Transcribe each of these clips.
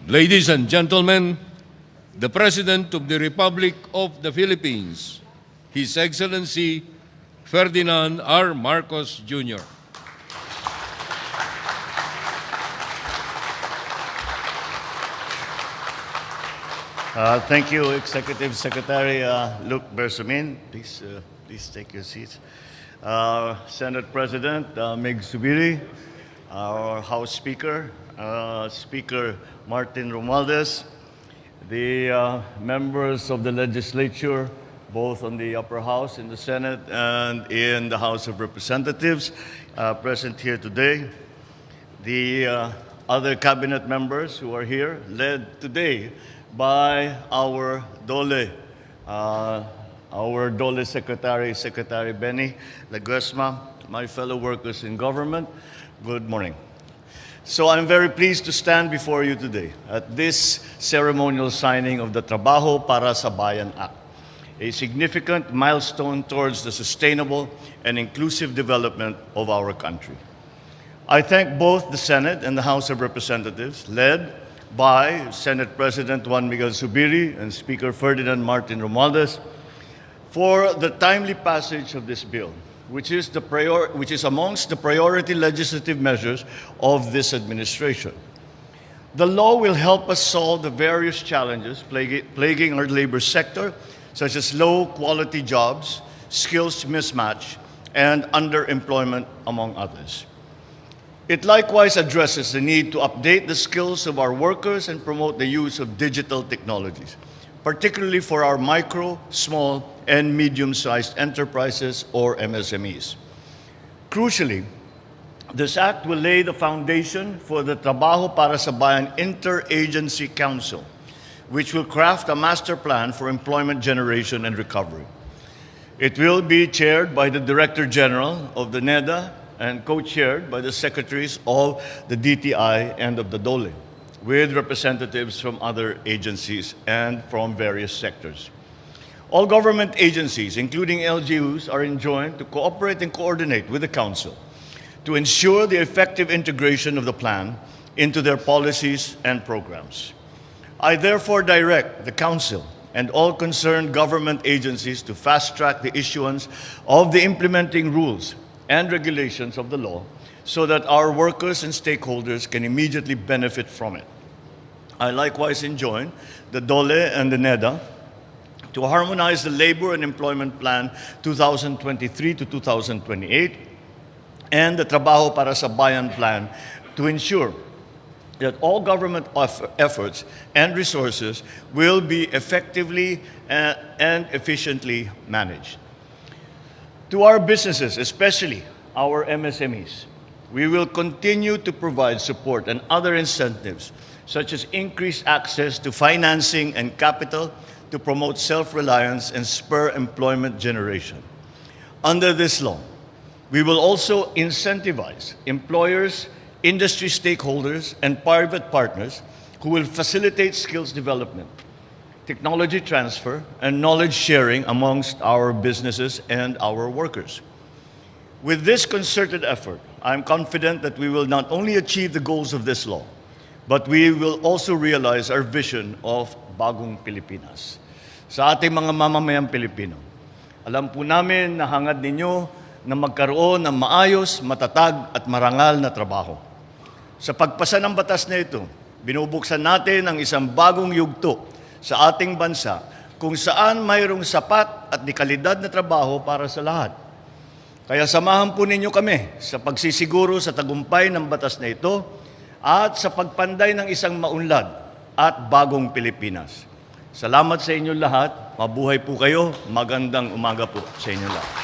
Ladies and gentlemen, the President of the Republic of the Philippines, His Excellency Ferdinand R. Marcos Jr. Thank you, Executive Secretary Luke Bersamin. Please take your seats. Senate President Mig Zubiri, our House Speaker, Speaker Martin Romualdez, the members of the legislature, both on the upper house in the Senate and in the House of Representatives, present here today, the other cabinet members who are here, led today by our Dole, Secretary, Secretary Benny Laguesma, my fellow workers in government, good morning. So I'm very pleased to stand before you today at this ceremonial signing of the Trabaho para sa Bayan Act, a significant milestone towards the sustainable and inclusive development of our country. I thank both the Senate and the House of Representatives, led by Senate President Juan Miguel Zubiri and Speaker Ferdinand Martin Romualdez, for the timely passage of this bill, which is amongst the priority legislative measures of this administration. The law will help us solve the various challenges plaguing our labor sector, such as low-quality jobs, skills mismatch, and underemployment, among others. It likewise addresses the need to update the skills of our workers and promote the use of digital technologies, particularly for our micro, small, and medium-sized enterprises, or MSMEs. Crucially, this act will lay the foundation for the Trabaho para sa Bayan Interagency Council, which will craft a master plan for employment generation and recovery. It will be chaired by the Director General of the NEDA and co-chaired by the secretaries of the DTI and of the DOLE, with representatives from other agencies and from various sectors. All government agencies, including LGUs, are enjoined to cooperate and coordinate with the Council to ensure the effective integration of the plan into their policies and programs. I therefore direct the Council and all concerned government agencies to fast-track the issuance of the implementing rules and regulations of the law so that our workers and stakeholders can immediately benefit from it. I likewise enjoin the DOLE and the NEDA to harmonize the Labor and Employment Plan 2023 to 2028 and the Trabaho para sa Bayan Plan to ensure that all government efforts and resources will be effectively and efficiently managed. To our businesses, especially our MSMEs, we will continue to provide support and other incentives, such as increased access to financing and capital to promote self-reliance and spur employment generation. Under this law, we will also incentivize employers, industry stakeholders, and private partners who will facilitate skills development, technology transfer, and knowledge sharing amongst our businesses and our workers. With this concerted effort, I'm confident that we will not only achieve the goals of this law, but we will also realize our vision of Bagong Pilipinas. Sa ating mga mamamayang Pilipino, alam po namin na hangad ninyo na magkaroon ng maayos, matatag at marangal na trabaho. Sa pagpasa ng batas na ito, binubuksan natin ang isang bagong yugto sa ating bansa kung saan mayroong sapat at dekalidad na trabaho para sa lahat. Kaya samahan po ninyo kami sa pagsisiguro sa tagumpay ng batas na ito at sa pagpanday ng isang maunlad at bagong Pilipinas. Salamat sa inyong lahat. Mabuhay po kayo. Magandang umaga po sa inyong lahat.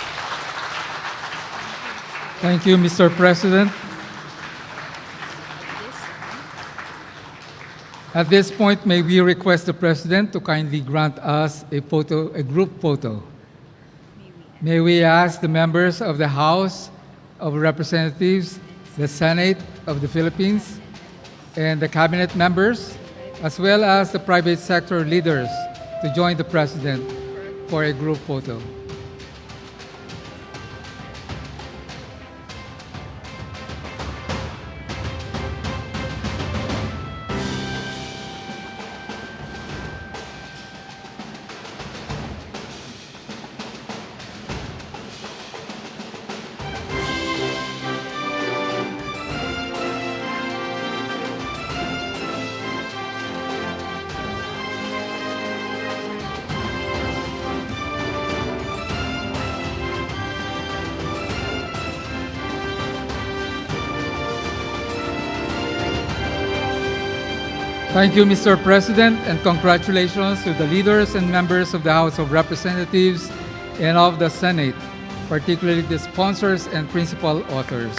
Thank you, Mr. President. At this point, may we request the President to kindly grant us a group photo. May we ask the members of the House of Representatives, the Senate of the Philippines, and the Cabinet members, as well as the private sector leaders, to join the President for a group photo. Thank you, Mr. President, and congratulations to the leaders and members of the House of Representatives and of the Senate, particularly the sponsors and principal authors.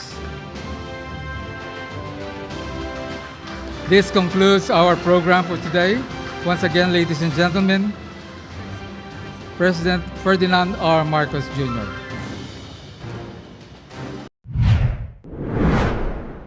This concludes our program for today. Once again, ladies and gentlemen, President Ferdinand R. Marcos Jr.